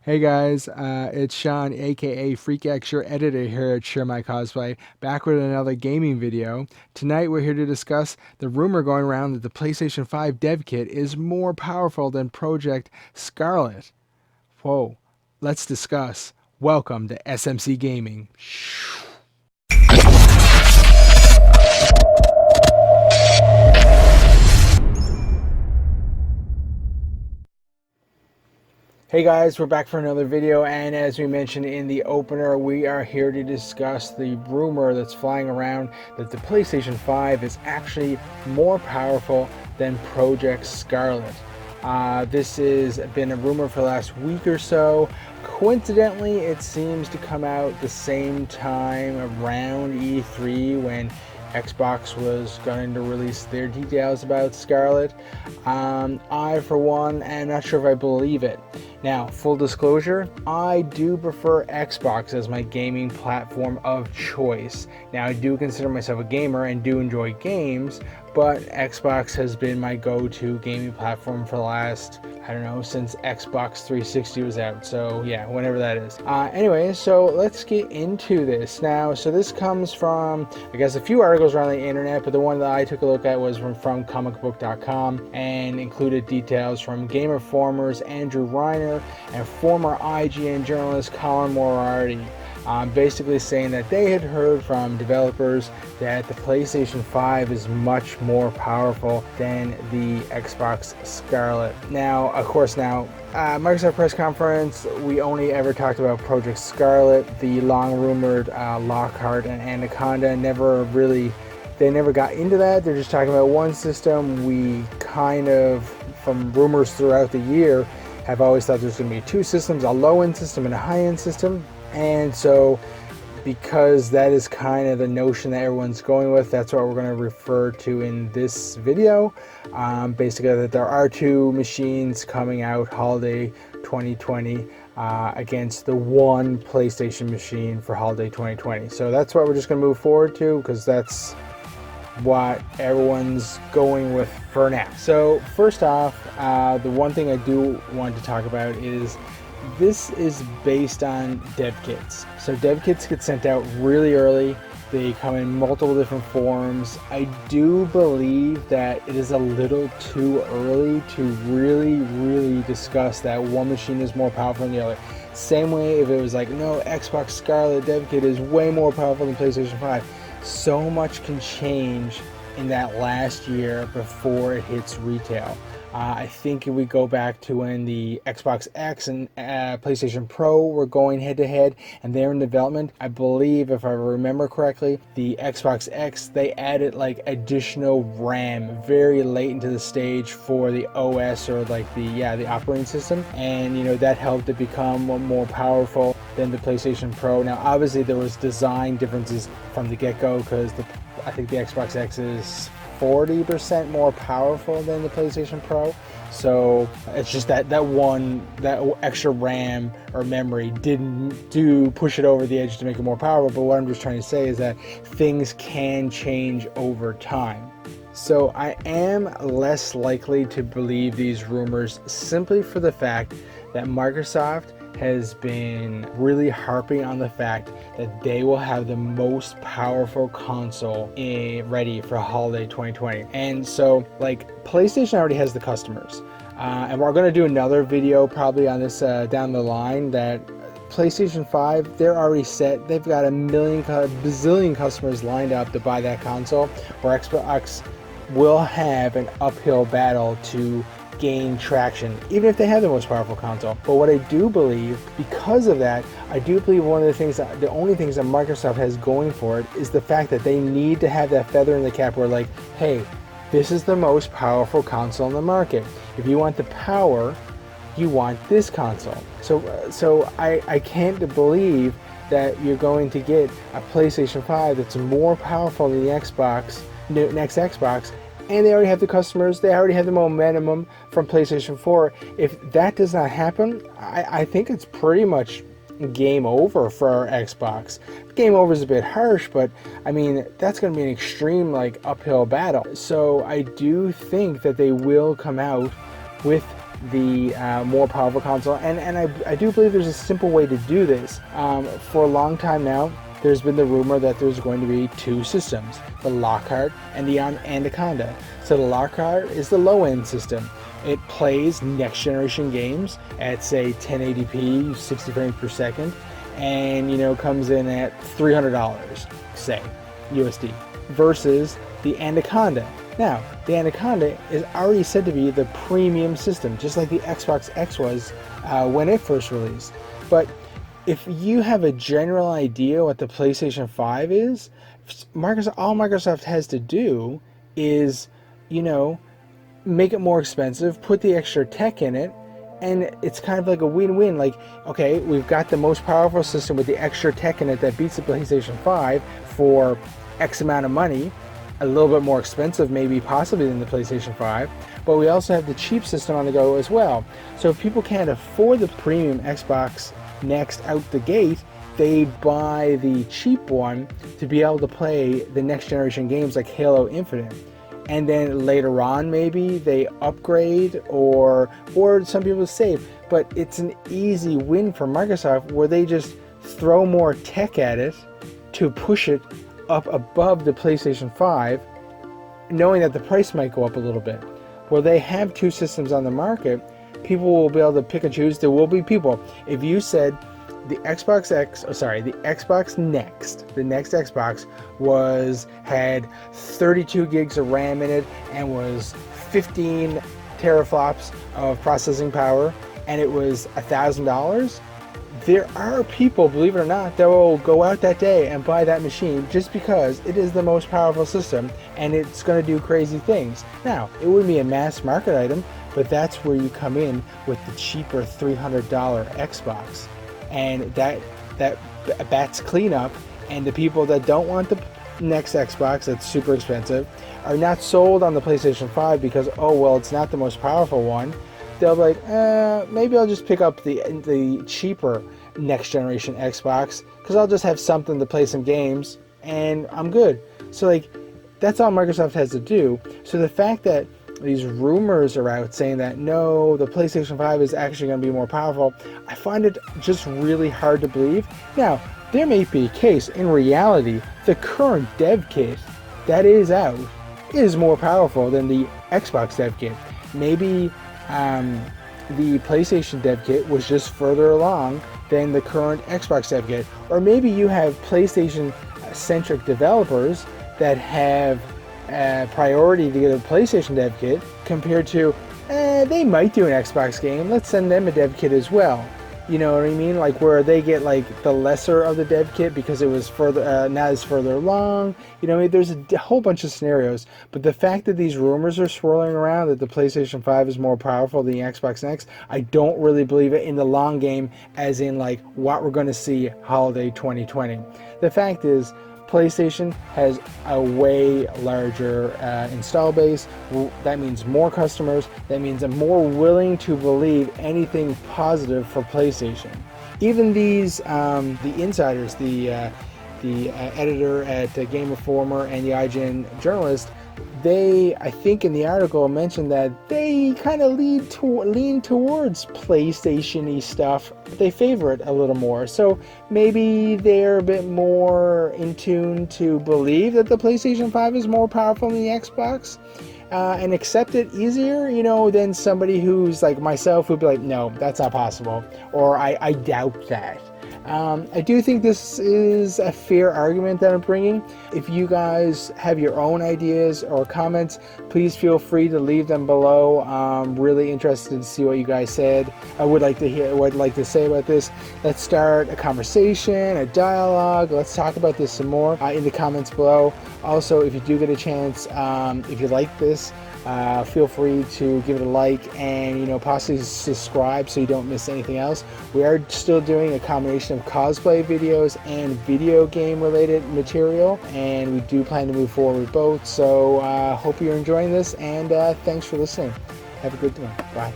Hey guys, it's Sean, aka FreakX, your editor here at Share My Cosplay, back with another gaming video. Tonight we're here to discuss the rumor going around that the PlayStation 5 Dev Kit is more powerful than Project Scarlett. Whoa, let's discuss. Welcome to SMC Gaming. Hey guys, we're back for another video, and as we mentioned in the opener, we are here to discuss the rumor that's flying around that the PlayStation 5 is actually more powerful than Project Scarlett. This has been a rumor for the last week or so. Coincidentally, it seems to come out the same time around E3 when Xbox was going to release their details about Scarlett. I, for one, am not sure if I believe it. Now, full disclosure, I do prefer Xbox as my gaming platform of choice. Now, I do consider myself a gamer and do enjoy games, but Xbox has been my go-to gaming platform for the last, I don't know, since Xbox 360 was out. So yeah, whenever that is. Anyway, so let's get into this now. So this comes from, I guess, a few articles around the internet, but the one that I took a look at was from comicbook.com and included details from Game Informer's Andrew Reiner and former IGN journalist Colin Moriarty. Basically saying that they had heard from developers that the PlayStation 5 is much more powerful than the Xbox Scarlett. Now, of course, Microsoft press conference, we only ever talked about Project Scarlett. The long-rumored Lockhart and Anaconda they never got into that. They're just talking about one system. We kind of, from rumors throughout the year, have always thought there's going to be two systems, a low-end system and a high-end system. And so, because that is kind of the notion that everyone's going with, that's what we're going to refer to in this video. Basically, that there are two machines coming out holiday 2020 against the one PlayStation machine for holiday 2020. So that's what we're just going to move forward to, because that's what everyone's going with for now. So first off, the one thing I do want to talk about is this is based on dev kits. So dev kits get sent out really early. They come in multiple different forms. I do believe that it is a little too early to really discuss that one machine is more powerful than the other. Same way if it was like, no, Xbox Scarlett dev kit is way more powerful than PlayStation 5. So much can change in that last year before it hits retail. I think if we go back to when the Xbox X and PlayStation Pro were going head-to-head and they're in development, I believe, if I remember correctly, the Xbox X, they added like additional RAM very late into the stage for the OS, or like the operating system, and that helped it become more powerful than the PlayStation Pro. Now obviously there was design differences from the get-go, because I think the Xbox X is 40% more powerful than the PlayStation Pro. So it's just that extra RAM or memory didn't push it over the edge to make it more powerful. But what I'm just trying to say is that things can change over time. So I am less likely to believe these rumors, simply for the fact that Microsoft has been really harping on the fact that they will have the most powerful console ready for holiday 2020. And so, like, PlayStation already has the customers. And we're going to do another video probably on this down the line, that PlayStation 5, they're already set. They've got a bazillion customers lined up to buy that console, where Xbox will have an uphill battle to gain traction, even if they have the most powerful console. But what I do believe, because of that, I do believe the only things that Microsoft has going for it is the fact that they need to have that feather in the cap where, like, hey, this is the most powerful console in the market. If you want the power, you want this console. So I can't believe that you're going to get a PlayStation 5 that's more powerful than the next Xbox, and they already have the customers, they already have the momentum from PlayStation 4. If that does not happen, I think it's pretty much game over for Xbox. Game over is a bit harsh, but I mean, that's going to be an extreme, like, uphill battle. So I do think that they will come out with the more powerful console. And I do believe there's a simple way to do this. For a long time now, there's been the rumor that there's going to be two systems, the Lockhart and the Anaconda. So the Lockhart is the low-end system. It plays next-generation games at, say, 1080p, 60 frames per second, and, you know, comes in at $300, say, USD, versus the Anaconda. Now, the Anaconda is already said to be the premium system, just like the Xbox X was when it first released. But if you have a general idea what the PlayStation 5 is, all Microsoft has to do is, you know, make it more expensive, put the extra tech in it, and it's kind of like a win-win. Like, okay, we've got the most powerful system with the extra tech in it that beats the PlayStation 5 for X amount of money, a little bit more expensive maybe possibly than the PlayStation 5, but we also have the cheap system on the go as well. So if people can't afford the premium Xbox Next out the gate, they buy the cheap one to be able to play the next generation games like Halo Infinite. And then later on maybe they upgrade or some people save. But it's an easy win for Microsoft where they just throw more tech at it to push it up above the PlayStation 5, knowing that the price might go up a little bit. Where they have two systems on the market, people will be able to pick and choose. There will be people. If you said the Xbox Next, the next Xbox had 32 gigs of RAM in it and was 15 teraflops of processing power, and it was $1,000, there are people, believe it or not, that will go out that day and buy that machine just because it is the most powerful system and it's going to do crazy things. Now, it wouldn't be a mass market item, but that's where you come in with the cheaper $300 Xbox. And that bats clean up, and the people that don't want the next Xbox that's super expensive are not sold on the PlayStation 5 because, oh well, it's not the most powerful one. They'll be like, maybe I'll just pick up the cheaper next generation Xbox because I'll just have something to play some games and I'm good. So like, that's all Microsoft has to do. So the fact that these rumors are out saying that no, the PlayStation 5 is actually going to be more powerful, I find it just really hard to believe. Now, there may be a case. In reality, the current dev kit that is out is more powerful than the Xbox dev kit. Maybe the PlayStation dev kit was just further along than the current Xbox dev kit. Or maybe you have PlayStation-centric developers that have priority to get a PlayStation dev kit compared to they might do an Xbox game, let's send them a dev kit as well. You know what I mean? Like where they get like the lesser of the dev kit because it was further not as further along. You know, there's a whole bunch of scenarios. But the fact that these rumors are swirling around that the PlayStation 5 is more powerful than the Xbox Next, I don't really believe it in the long game, as in like what we're going to see holiday 2020. The fact is, PlayStation has a way larger install base. That means more customers. That means I'm more willing to believe anything positive for PlayStation. Even these, the insiders, the editor at Game Informer and the IGN journalist, they, I think in the article, mentioned that they kind of lean towards PlayStation-y stuff. They favor it a little more. So maybe they're a bit more in tune to believe that the PlayStation 5 is more powerful than the Xbox and accept it easier, you know, than somebody who's like myself who'd be like, no, that's not possible, or I doubt that. I do think this is a fair argument that I'm bringing. If you guys have your own ideas or comments, please feel free to leave them below. I'm really interested to see what you guys said. I would like to hear what I'd like to say about this. Let's start a conversation, a dialogue. Let's talk about this some more in the comments below. Also, if you do get a chance, if you like this, feel free to give it a like and, you know, possibly subscribe so you don't miss anything else. We are still doing a combination of cosplay videos and video game related material, and we do plan to move forward with both. So hope you're enjoying this, and thanks for listening. Have a good one. Bye.